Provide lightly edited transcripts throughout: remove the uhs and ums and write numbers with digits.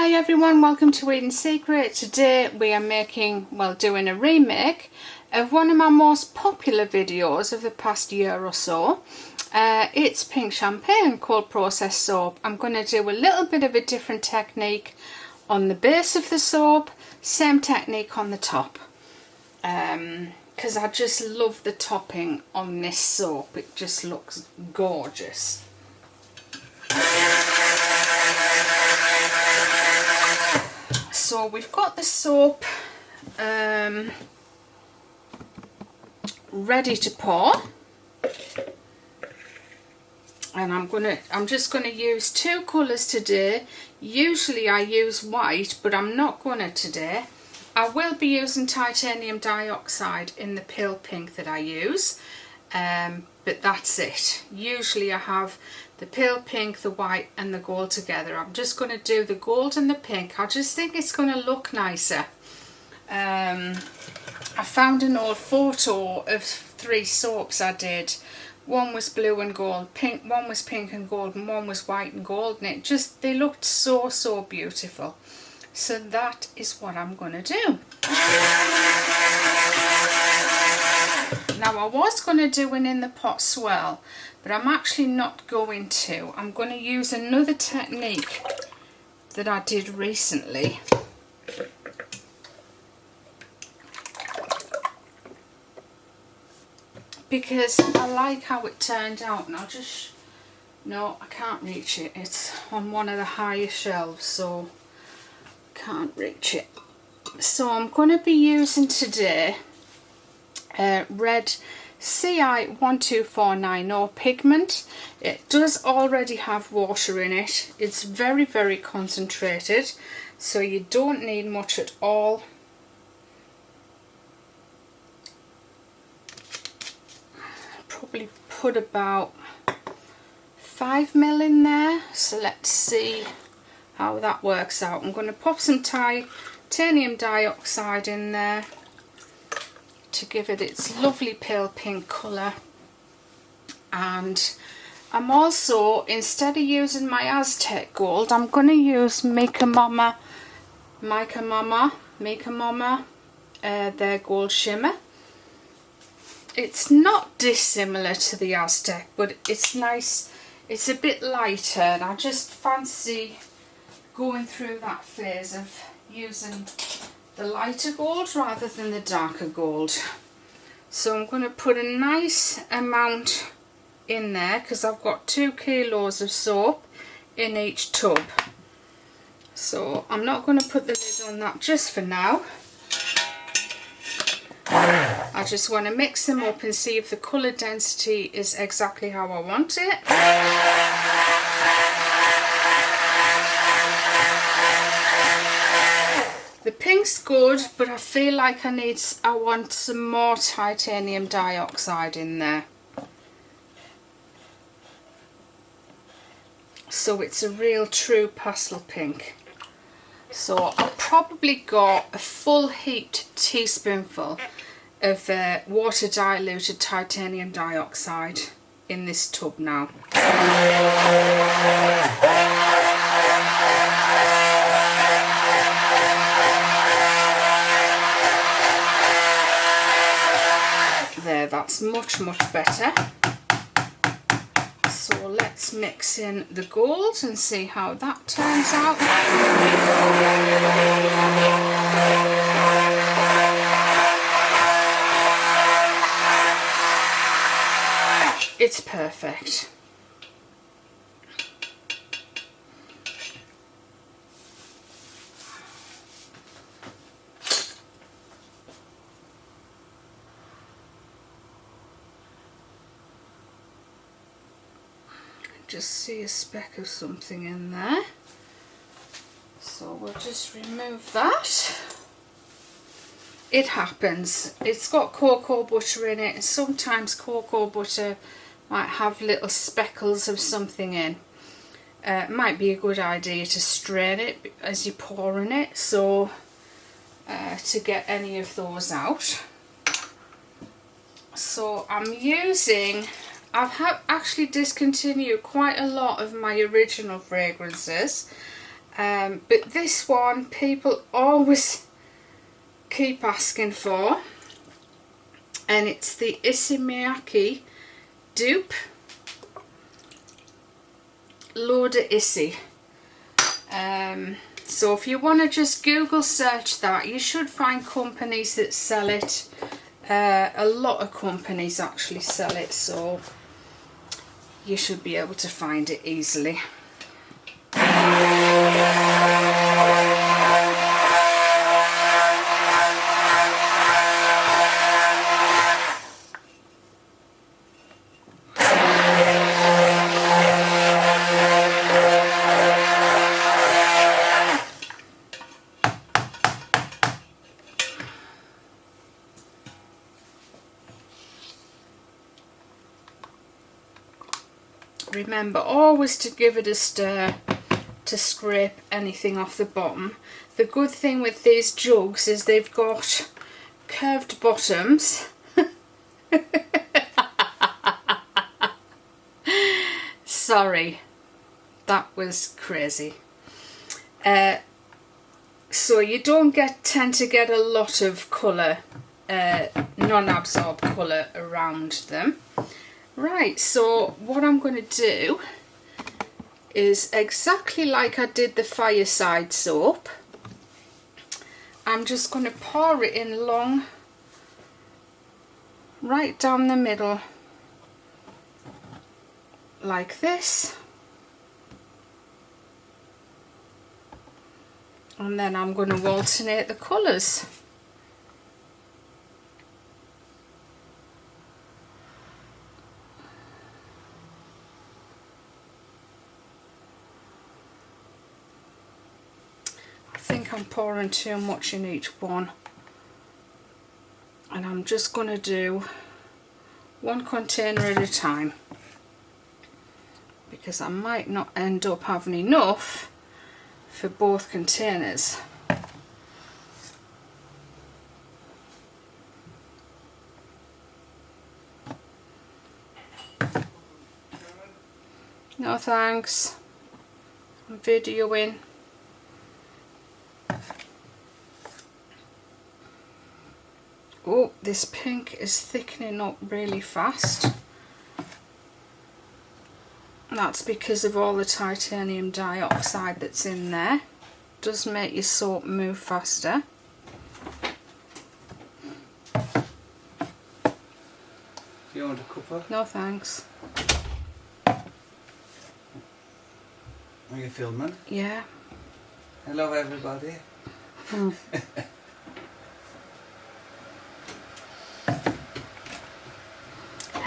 Hi everyone, welcome to Eating Secret. Today we are doing a remake of one of my most popular videos of the past year or so. It's pink champagne cold process soap. I'm going to do a little bit of a different technique on the base of the soap, same technique on the top. Because I just love the topping on this soap, it just looks gorgeous. So we've got the soap ready to pour, and I'm just gonna use two colours today. Usually I use white, but I'm not gonna today. I will be using titanium dioxide in the pale pink that I use, but that's it. Usually I have the pale pink, the white and the gold together. I'm just going to do the gold and the pink. I just think it's going to look nicer. I found an old photo of 3 soaps I did. One was blue and gold, pink, one was pink and gold, and one was white and gold, and they looked so beautiful. So that is what I'm going to do. Now I was going to do an in the pot swirl, but I'm actually not going to. I'm going to use another technique that I did recently. Because I like how it turned out, and no, I can't reach it. It's on one of the higher shelves, so I can't reach it. So I'm going to be using today red CI12490 pigment. It does already have water in it. It's very concentrated, so you don't need much at all. Probably put about 5 ml in there, so let's see how that works out. I'm going to pop some titanium dioxide in there to give it its lovely pale pink colour. And I'm also, instead of using my Aztec gold, I'm going to use Mika Mama their gold shimmer. It's not dissimilar to the Aztec, but it's nice. It's a bit lighter, and I just fancy going through that phase of using the lighter gold rather than the darker gold. So I'm going to put a nice amount in there because I've got 2 kilos of soap in each tub. So I'm not going to put the lid on that just for now. I just want to mix them up and see if the colour density is exactly how I want it. The pink's good, but I feel like I want some more titanium dioxide in there. So it's a real true pastel pink. So I've probably got a full heaped teaspoonful of water diluted titanium dioxide in this tub now. There, that's much better. So let's mix in the gold and see how that turns out. It's perfect. Just see a speck of something in there, so we'll just remove that. It happens. It's got cocoa butter in it, and sometimes cocoa butter might have little speckles of something in. It might be a good idea to strain it as you're pouring it, so to get any of those out. So I'm using I've actually discontinued quite a lot of my original fragrances. But this one people always keep asking for, and it's the Issey Miyake dupe Loader Issey. So if you want to just Google search that, you should find companies that sell it. A lot of companies actually sell it, so you should be able to find it easily. Remember always to give it a stir to scrape anything off the bottom. The good thing with these jugs is they've got curved bottoms. Sorry, that was crazy. So you don't tend to get a lot of colour, non-absorbed colour around them. Right, so what I'm going to do is exactly like I did the Fireside soap. I'm just going to pour it in long, right down the middle, like this. And then I'm going to alternate the colours. I think I'm pouring too much in each one, and I'm just going to do one container at a time because I might not end up having enough for both containers. No thanks, I'm videoing. Oh, this pink is thickening up really fast. That's because of all the titanium dioxide that's in there. It does make your soap move faster. Do you want a cuppa? No thanks. Are you filming? Yeah. Hello everybody.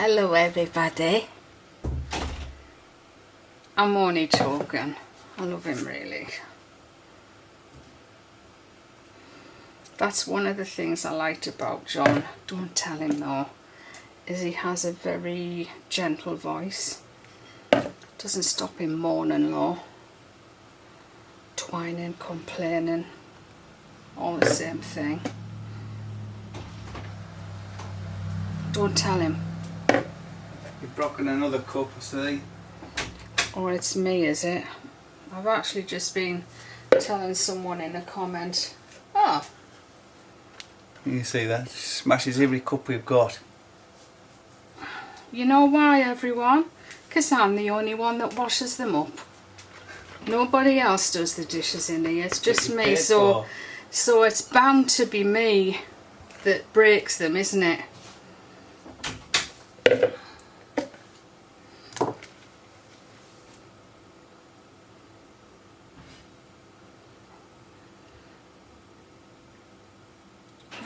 Hello everybody. I'm only joking. I love him really. That's one of the things I liked about John. Don't tell him though. Is he has a very gentle voice. Doesn't stop him moaning though. Twining, complaining. All the same thing. Don't tell him. You've broken another cup, I see. Oh, it's me, is it? I've actually just been telling someone in a comment, oh. You see that? Smashes every cup we've got. You know why, everyone? Because I'm the only one that washes them up. Nobody else does the dishes in here, it's just me. So it's bound to be me that breaks them, isn't it?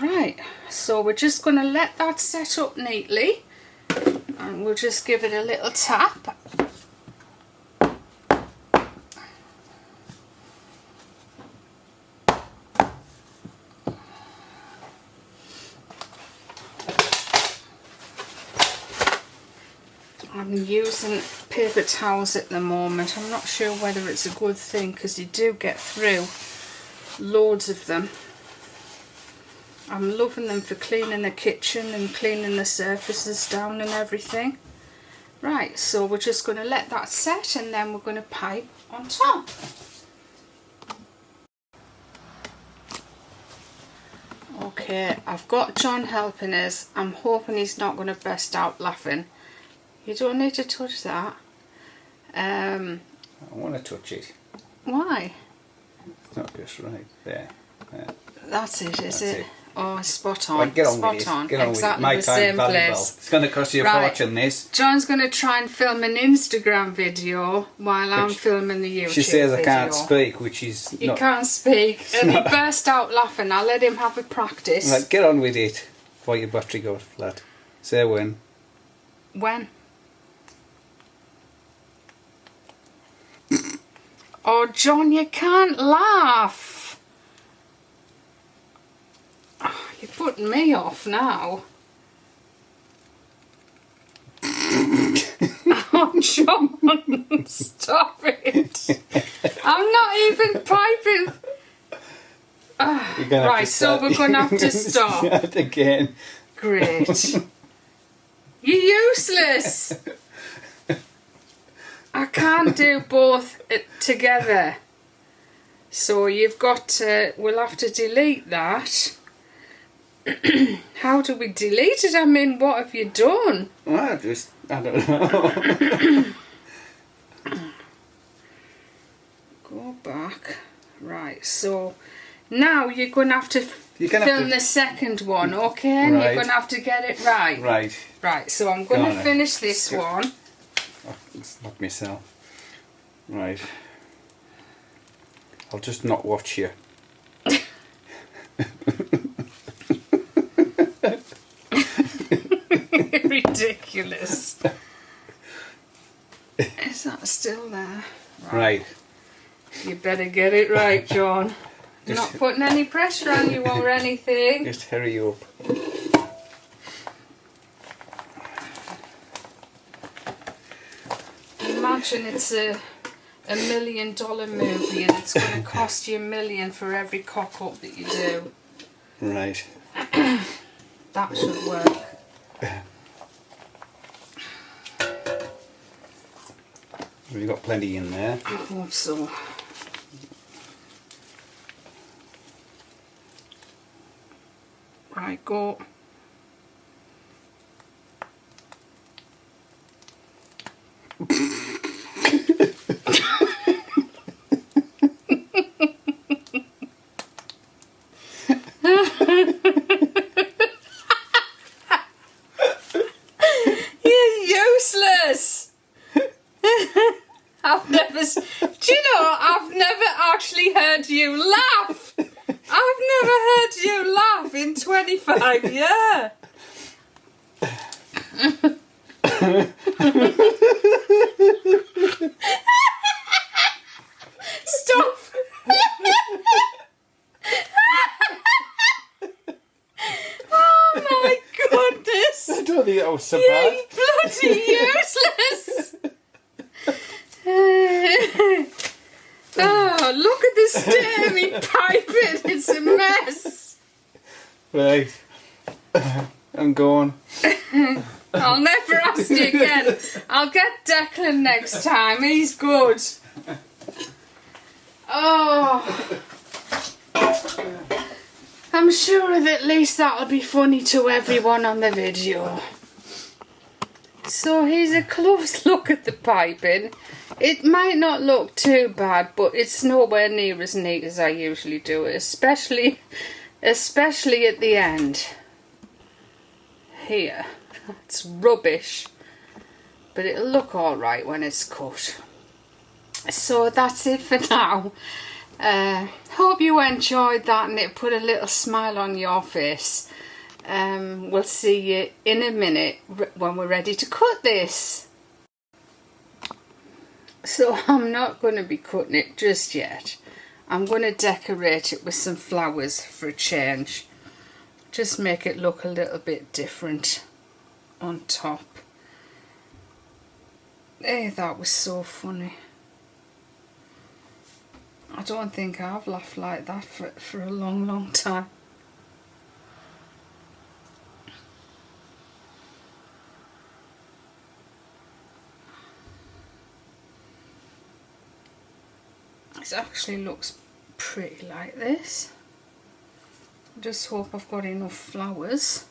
Right, so we're just going to let that set up neatly, and we'll just give it a little tap. I'm using paper towels at the moment. I'm not sure whether it's a good thing because you do get through loads of them. I'm loving them for cleaning the kitchen and cleaning the surfaces down and everything. Right, so we're just going to let that set and then we're going to pipe on top. Okay, I've got John helping us. I'm hoping he's not going to burst out laughing. You don't need to touch that. I want to touch it. Why? It's not just right. There. That's it, is it? it. Oh, spot on. Right, get on spot with it. on. Get on Exactly with it. My the time same valuable. place. It's going to cost you a fortune, this. John's going to try and film an Instagram video while I'm filming the YouTube She says I can't video. speak, which is He not... can't speak, and he burst out laughing. I'll let him have a practice. Right, get on with it before your battery goes flat. Say when. When? Oh, John, you can't laugh. Oh, you're putting me off now. Oh, John, stop it. I'm not even piping. Right, so we're going to have to stop. Start again. Great. You're useless. I can't do both together. So you've got to, we'll have to delete that. How do we delete it? I mean, what have you done? Well, I don't know. Go back. Right, so now you're going to have to film the second one, okay? And you're going to have to get it right. Right. Right, so I'm going to finish this one. It's not myself. Right. I'll just not watch you. Ridiculous. Is that still there? Right. You better get it right, John. Not putting any pressure on you or anything. Just hurry up. Imagine it's a $1 million movie and it's going to cost you $1 million for every cock up that you do. Right. That should work. We've got plenty in there. I hope so. Right, go. You're useless. Do you know, I've never actually heard you laugh. I've never heard you laugh in 25 years. Stop. Oh my goodness. I don't think that was so bad. You bloody useless. Oh, look at this sturdy piping. It's a mess. Right. I'm going. I'll never ask you again. I'll get Declan next time. He's good. Oh. I'm sure that at least that'll be funny to everyone on the video. So here's a close look at the piping. It might not look too bad, but it's nowhere near as neat as I usually do it, especially at the end. Here. It's rubbish. But it'll look alright when it's cut. So that's it for now. Hope you enjoyed that and it put a little smile on your face. We'll see you in a minute when we're ready to cut this. So I'm not going to be cutting it just yet. I'm going to decorate it with some flowers for a change. Just make it look a little bit different on top. Hey, that was so funny. I don't think I've laughed like that for a long, long time. It actually looks pretty like this. Just hope I've got enough flowers.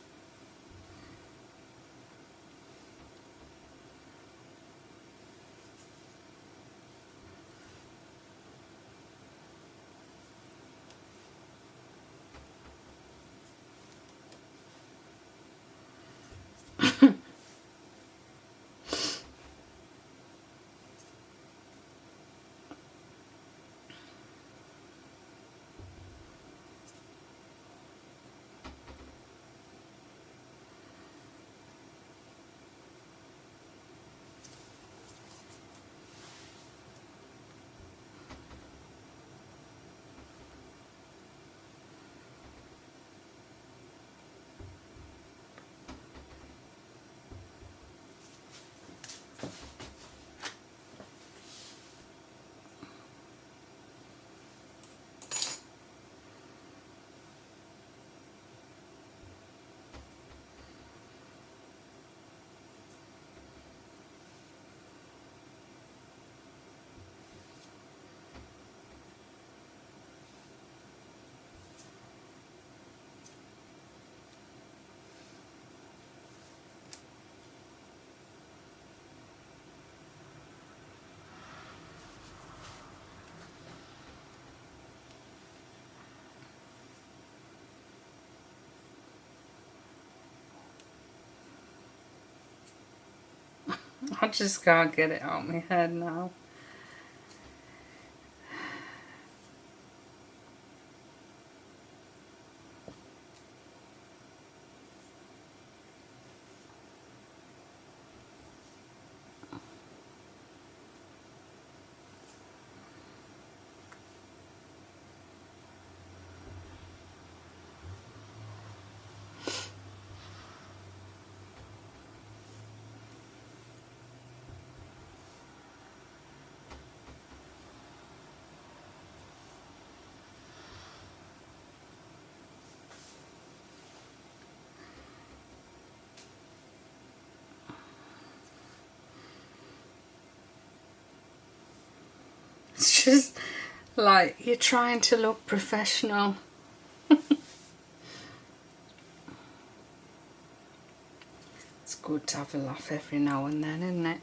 I just can't get it out of my head now. It's just like you're trying to look professional. It's good to have a laugh every now and then, isn't it?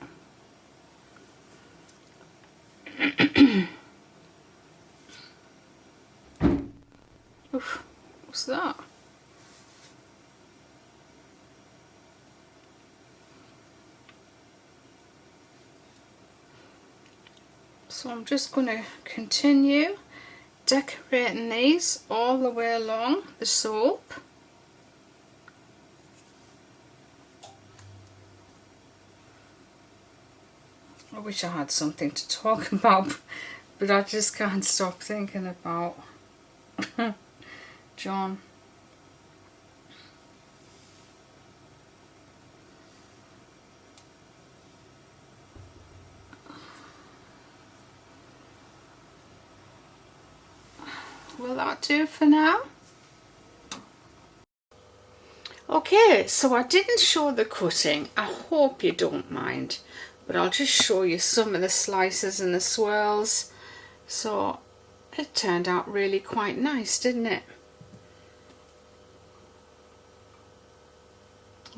Oof, what's that? So I'm just going to continue decorating these all the way along the soap. I wish I had something to talk about, but I just can't stop thinking about John. Will that do for now? Okay, so I didn't show the cutting. I hope you don't mind, but I'll just show you some of the slices and the swirls. So it turned out really quite nice, didn't it?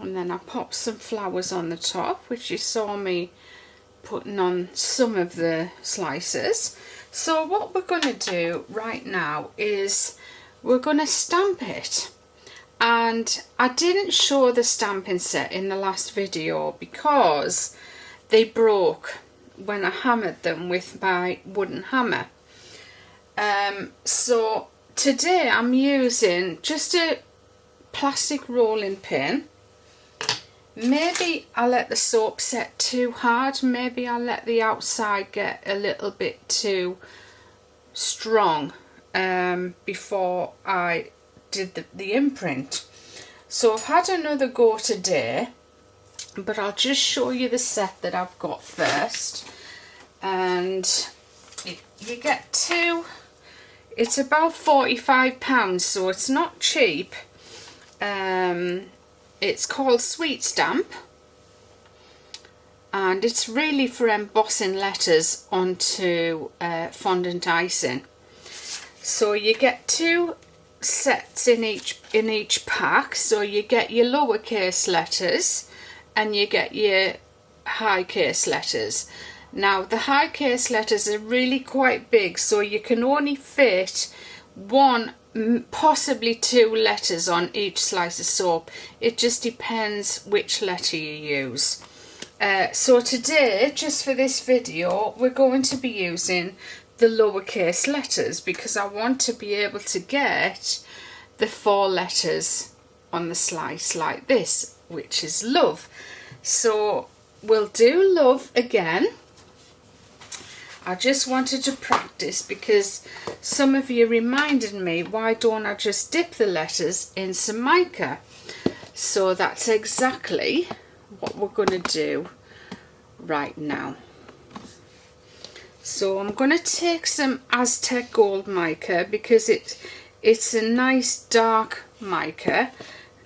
And then I popped some flowers on the top, which you saw me putting on some of the slices. So what we're going to do right now is we're going to stamp it. And I didn't show the stamping set in the last video because they broke when I hammered them with my wooden hammer. So today I'm using just a plastic rolling pin. Maybe I let the soap set too hard, maybe I let the outside get a little bit too strong before I did the imprint. So I've had another go today, but I'll just show you the set that I've got first. And you get two, it's about £45, so it's not cheap. It's called Sweet Stamp, and it's really for embossing letters onto fondant icing. So you get two sets in each pack. So you get your lowercase letters and you get your high case letters. Now the high case letters are really quite big, so you can only fit one, possibly two letters on each slice of soap. It just depends which letter you use. So today, just for this video, we're going to be using the lowercase letters because I want to be able to get the 4 letters on the slice like this, which is love. So we'll do love again. I just wanted to practice because some of you reminded me, why don't I just dip the letters in some mica? So that's exactly what we're going to do right now. So I'm going to take some Aztec Gold mica because it's a nice dark mica.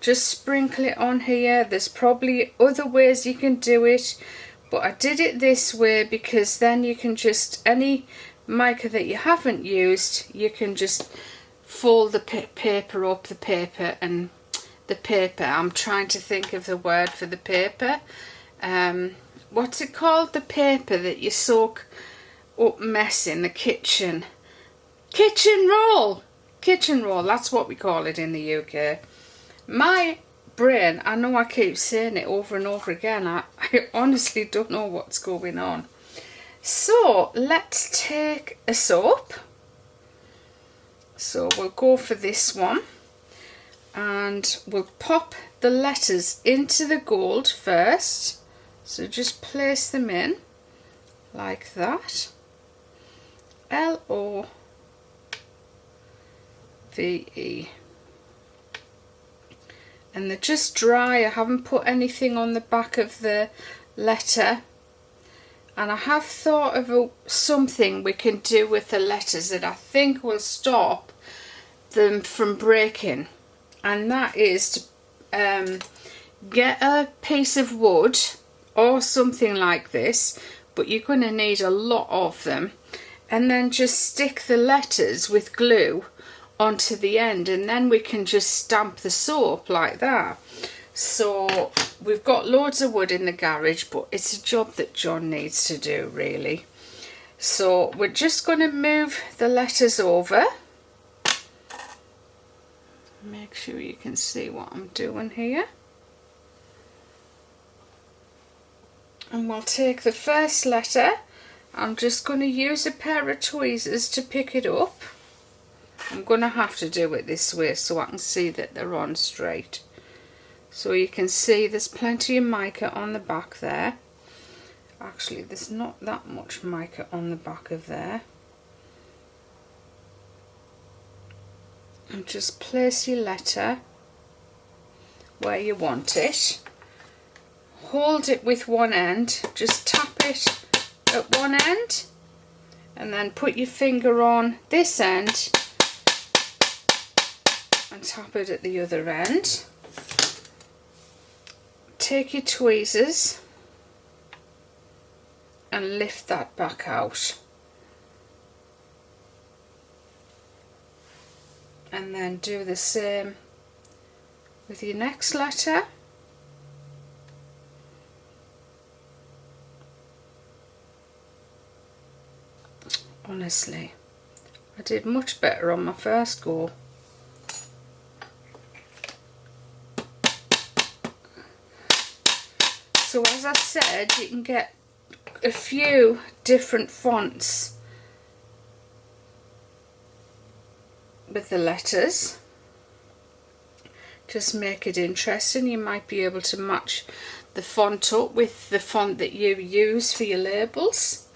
Just sprinkle it on here. There's probably other ways you can do it, but I did it this way because then you can just, any mica that you haven't used, you can just fold the paper up, I'm trying to think of the word for the paper. What's it called? The paper that you soak up mess in the kitchen. Kitchen roll, that's what we call it in the UK. My brain, I know I keep saying it over and over again, I honestly don't know what's going on. So let's take a soap. So we'll go for this one and we'll pop the letters into the gold first. So just place them in like that. L-O-V-E. And they're just dry. I haven't put anything on the back of the letter. And I have thought of something we can do with the letters that I think will stop them from breaking. And that is to get a piece of wood or something like this, but you're going to need a lot of them, and then just stick the letters with glue onto the end, and then we can just stamp the soap like that. So we've got loads of wood in the garage, but it's a job that John needs to do really. So we're just going to move the letters over. Make sure you can see what I'm doing here. And we'll take the first letter. I'm just going to use a pair of tweezers to pick it up. I'm going to have to do it this way so I can see that they're on straight. So you can see there's plenty of mica on the back there. Actually, there's not that much mica on the back of there. And just place your letter where you want it. Hold it with one end, just tap it at one end and then put your finger on this end and tap it at the other end. Take your tweezers and lift that back out, and then do the same with your next letter. Honestly, I did much better on my first go. So as I said, you can get a few different fonts with the letters. Just make it interesting. You might be able to match the font up with the font that you use for your labels.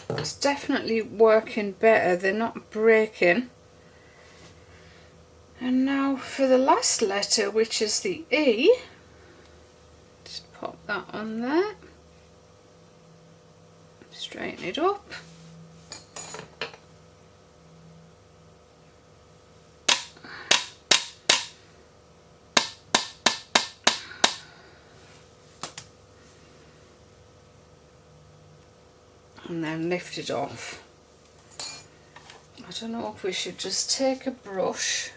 It's definitely working better, they're not breaking. And now for the last letter, which is the E, just pop that on there, straighten it up. and then lift it off. I don't know if we should just take a brush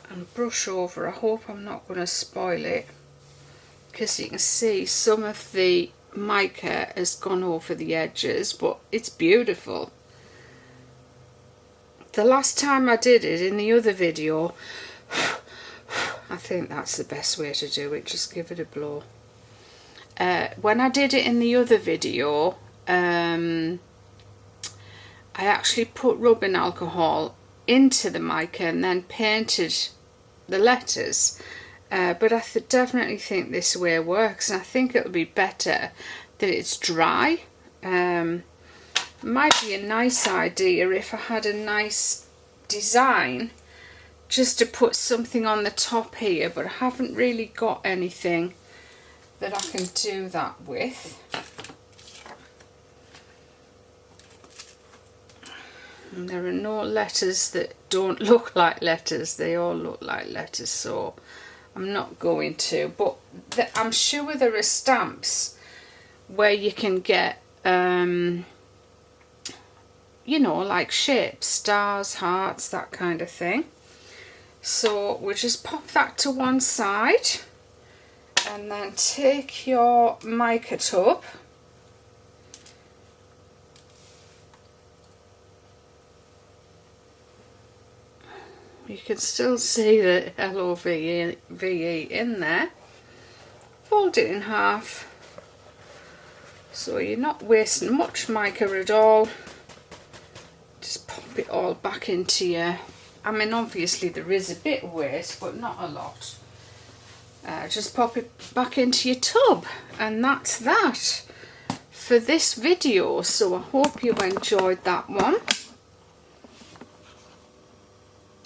and brush over. I hope I'm not going to spoil it, because you can see some of the mica has gone over the edges, but it's beautiful. The last time I did it in the other video, I think that's the best way to do it, just give it a blow. When I did it in the other video, I actually put rubbing alcohol into the mica and then painted the letters. But I definitely think this way works, and I think it'll be better that it's dry. Might be a nice idea if I had a nice design just to put something on the top here, but I haven't really got anything that I can do that with. And there are no letters that don't look like letters, they all look like letters, so I'm not going to, but I'm sure there are stamps where you can get you know, like shapes, stars, hearts, that kind of thing. So we'll just pop that to one side, and then take your mica tub, you can still see the LOVE in there, fold it in half so you're not wasting much mica at all. Just pop it all back into your, I mean obviously there is a bit of waste, but not a lot. Just pop it back into your tub, and that's that for this video. So I hope you enjoyed that one.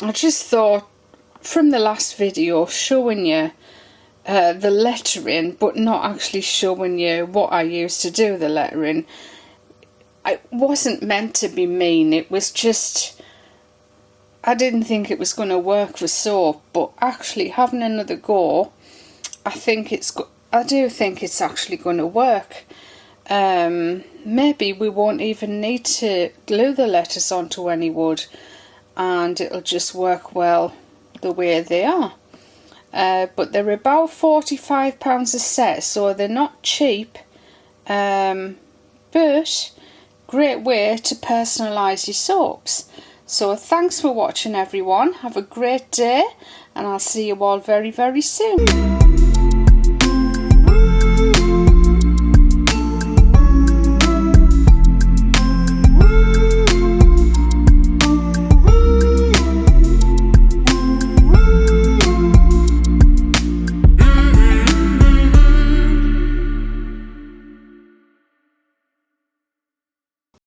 I just thought from the last video showing you the lettering, but not actually showing you what I used to do the lettering, it wasn't meant to be mean, it was just, I didn't think it was going to work for soap, but actually having another go, I do think it's actually going to work. Maybe we won't even need to glue the letters onto any wood, and it'll just work well the way they are. But they're about £45 a set, so they're not cheap, but great way to personalise your soaps. So thanks for watching everyone, have a great day, and I'll see you all very, very soon.